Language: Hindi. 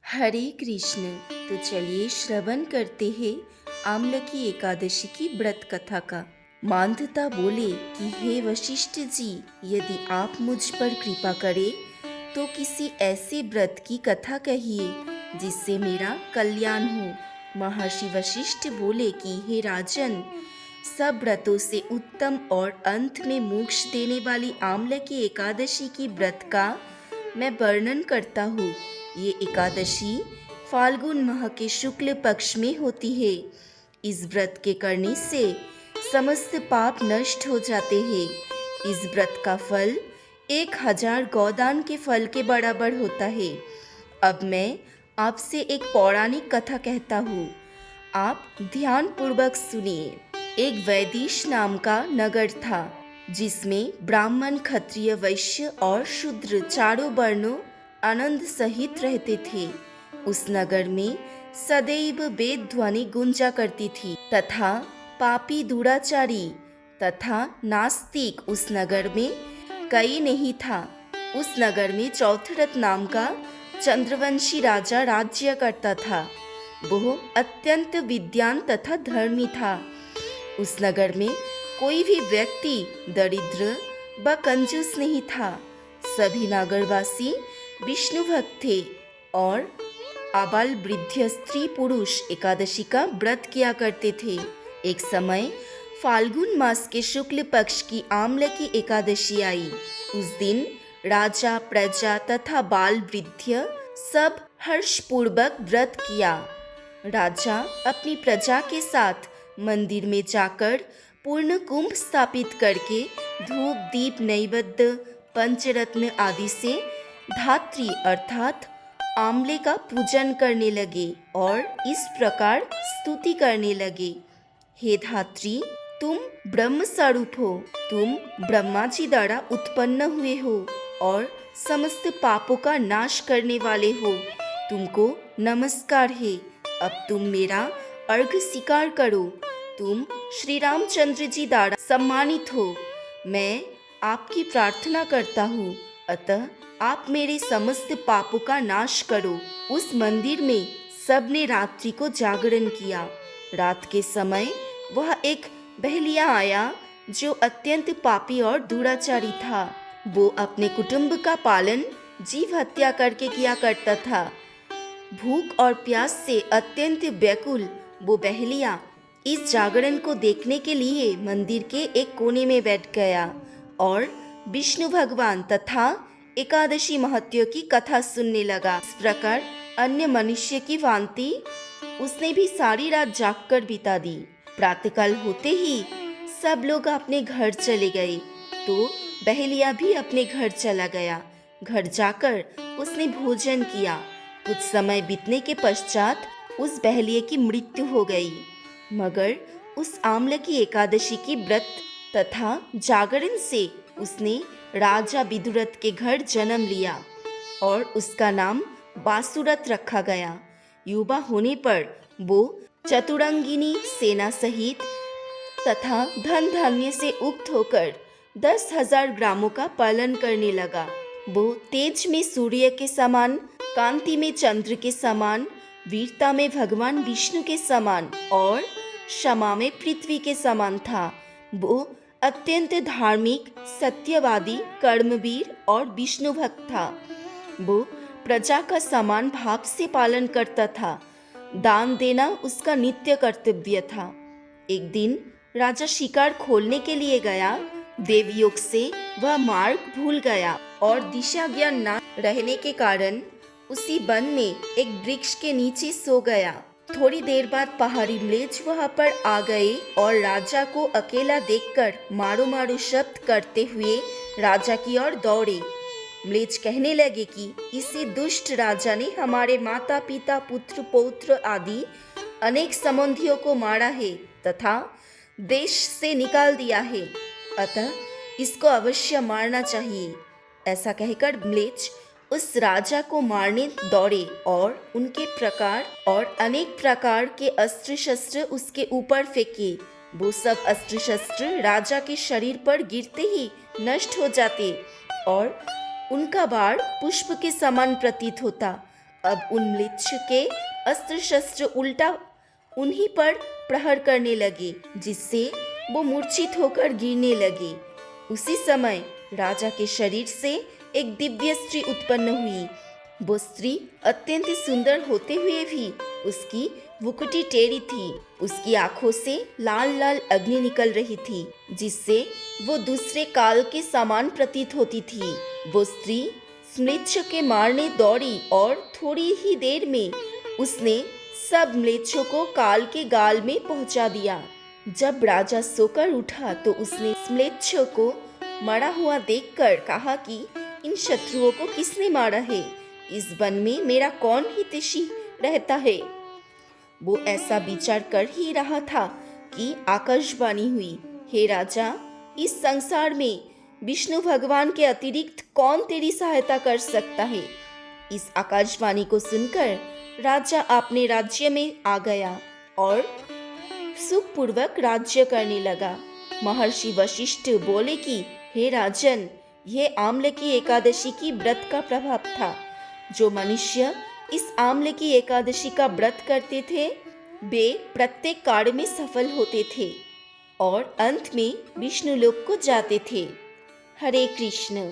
हरे कृष्ण। तो चलिए श्रवण करते हैं आमलकी एकादशी की व्रत कथा का। मांधाता बोले कि हे वशिष्ठ जी, यदि आप मुझ पर कृपा करें तो किसी ऐसे व्रत की कथा कहिए जिससे मेरा कल्याण हो। महर्षि वशिष्ठ बोले कि हे राजन, सब व्रतों से उत्तम और अंत में मोक्ष देने वाली आमलकी एकादशी की व्रत का मैं वर्णन करता हूँ। ये एकादशी फाल्गुन माह के शुक्ल पक्ष में होती है। इस व्रत के करने से समस्त पाप नष्ट हो जाते हैं। इस व्रत का फल 1000 गोदान के फल के बराबर होता है। अब मैं आपसे एक पौराणिक कथा कहता हूँ, आप ध्यान पूर्वक सुनिए। एक वैदिश नाम का नगर था जिसमें ब्राह्मण, क्षत्रिय, वैश्य और शूद्र चारों वर्णों आनंद सहित रहते थे। उस नगर में सदैव वेद ध्वनि गूंजा करती थी तथा पापी, दुराचारी तथा नास्तिक उस नगर में कहीं नहीं था। उस नगर में चौथरथ नाम का चंद्रवंशी राजा राज्य करता था। वह अत्यंत विद्वान तथा धर्मी था। उस नगर में कोई भी व्यक्ति दरिद्र व कंजूस नहीं था। सभी नगरवासी विष्णु भक्त थे और आबाल वृद्ध, स्त्री पुरुष एकादशी का व्रत किया करते थे। एक समय फाल्गुन मास के शुक्ल पक्ष की आमलकी एकादशी आई। उस दिन राजा, प्रजा तथा बाल वृद्ध सब हर्षपूर्वक व्रत किया। राजा अपनी प्रजा के साथ मंदिर में जाकर पूर्ण कुंभ स्थापित करके धूप, दीप, नैवेद्य, पंचरत्न आदि से धात्री अर्थात आंवले का पूजन करने लगे और इस प्रकार स्तुति करने लगे। हे धात्री, तुम ब्रह्म स्वरूप हो, तुम ब्रह्मा जी द्वारा उत्पन्न हुए हो और समस्त पापों का नाश करने वाले हो। तुमको नमस्कार है। अब तुम मेरा अर्घ्य स्वीकार करो। तुम श्री रामचंद्र जी द्वारा सम्मानित हो। मैं आपकी प्रार्थना करता हूँ, अतः आप मेरे समस्त पापों का नाश करो। उस मंदिर में सबने रात्रि को जागरण किया। रात के समय वह एक बहलिया आया जो अत्यंत पापी और दुराचारी था। वो अपने कुटुंब का पालन जीव हत्या करके किया करता था। भूख और प्यास से अत्यंत व्याकुल वो बहलिया इस जागरण को देखने के लिए मंदिर के एक कोने में बैठ गया और विष्णु भगवान तथा एकादशी महत्व की कथा सुनने लगा। इस प्रकार अन्य मनुष्य की भांति उसने भी सारी रात जागकर बिता दी। प्रातःकाल होते ही सब लोग अपने घर चले गए तो बहलिया भी अपने घर चला गया। घर जाकर उसने भोजन किया। कुछ समय बीतने के पश्चात उस बहलिये की मृत्यु हो गई। मगर उस आमलकी एकादशी की व्रत तथा जागरण से उसने राजा विदुरथ के घर जन्म लिया और उसका नाम बासुरथ रखा गया। युवा होने पर वो चतुरंगिनी सेना सहित तथा धन धान्य से उक्त होकर 10,000 ग्रामों का पालन करने लगा। वो तेज में सूर्य के समान, कांति में चंद्र के समान, वीरता में भगवान विष्णु के समान और क्षमा में पृथ्वी के समान था। वो अत्यंत धार्मिक, सत्यवादी, कर्मवीर और विष्णु भक्त था। वो प्रजा का समान भाव से पालन करता था। दान देना उसका नित्य कर्तव्य था। एक दिन राजा शिकार खोलने के लिए गया। देवयोग से वह मार्ग भूल गया और दिशा ज्ञान न रहने के कारण उसी वन में एक वृक्ष के नीचे सो गया। थोड़ी देर बाद पहाड़ी म्लेच्छ वहां पर आ गए और राजा को अकेला देखकर मारो मारो शब्द करते हुए राजा की ओर दौड़े। म्लेच्छ कहने लगे कि इसी दुष्ट राजा ने हमारे माता पिता, पुत्र पौत्र आदि अनेक संबंधियों को मारा है तथा देश से निकाल दिया है, अतः इसको अवश्य मारना चाहिए। ऐसा कहकर म्लेच्छ उस राजा को मारने दौड़े और उनके प्रकार और अनेक प्रकार के अस्त्र शस्त्र उसके ऊपर फेंके। वो सब अस्त्र शस्त्र राजा के शरीर पर गिरते ही नष्ट हो जाते और उनका बाण पुष्प के समान प्रतीत होता। अब उन म्लेच्छ के अस्त्र शस्त्र उल्टा उन्हीं पर प्रहार करने लगे, जिससे वो मूर्छित होकर गिरने लगे। उसी समय राजा के शरीर से एक दिव्य स्त्री उत्पन्न हुई। वो स्त्री अत्यंत सुंदर होते हुए भी उसकी मुकुटी टेढ़ी थी। उसकी आंखों से लाल लाल अग्नि निकल रही थी, जिससे वो दूसरे काल के समान प्रतीत होती थी। वो स्त्री म्लेच्छ के मारने दौड़ी और थोड़ी ही देर में उसने सब म्लेच्छों को काल के गाल में पहुंचा दिया। जब राजा सोकर उठा तो उसने म्लेच्छों को मरा हुआ देखकर कहा कि इन शत्रुओं को किसने मारा है? इस वन में मेरा कौन हितैषी रहता है? वो ऐसा विचार कर ही रहा था कि आकाशवाणी हुई, हे राजा, इस संसार में विष्णु भगवान के अतिरिक्त कौन तेरी सहायता कर सकता है? इस आकाशवाणी को सुनकर राजा अपने राज्य में आ गया और सुखपूर्वक राज्य करने लगा। महर्षि वशिष्ठ बोले कि हे राजन, यह आम्लकी एकादशी की व्रत का प्रभाव था। जो मनुष्य इस आम्लकी एकादशी का व्रत करते थे वे प्रत्येक कार्य में सफल होते थे और अंत में विष्णु लोक को जाते थे। हरे कृष्ण।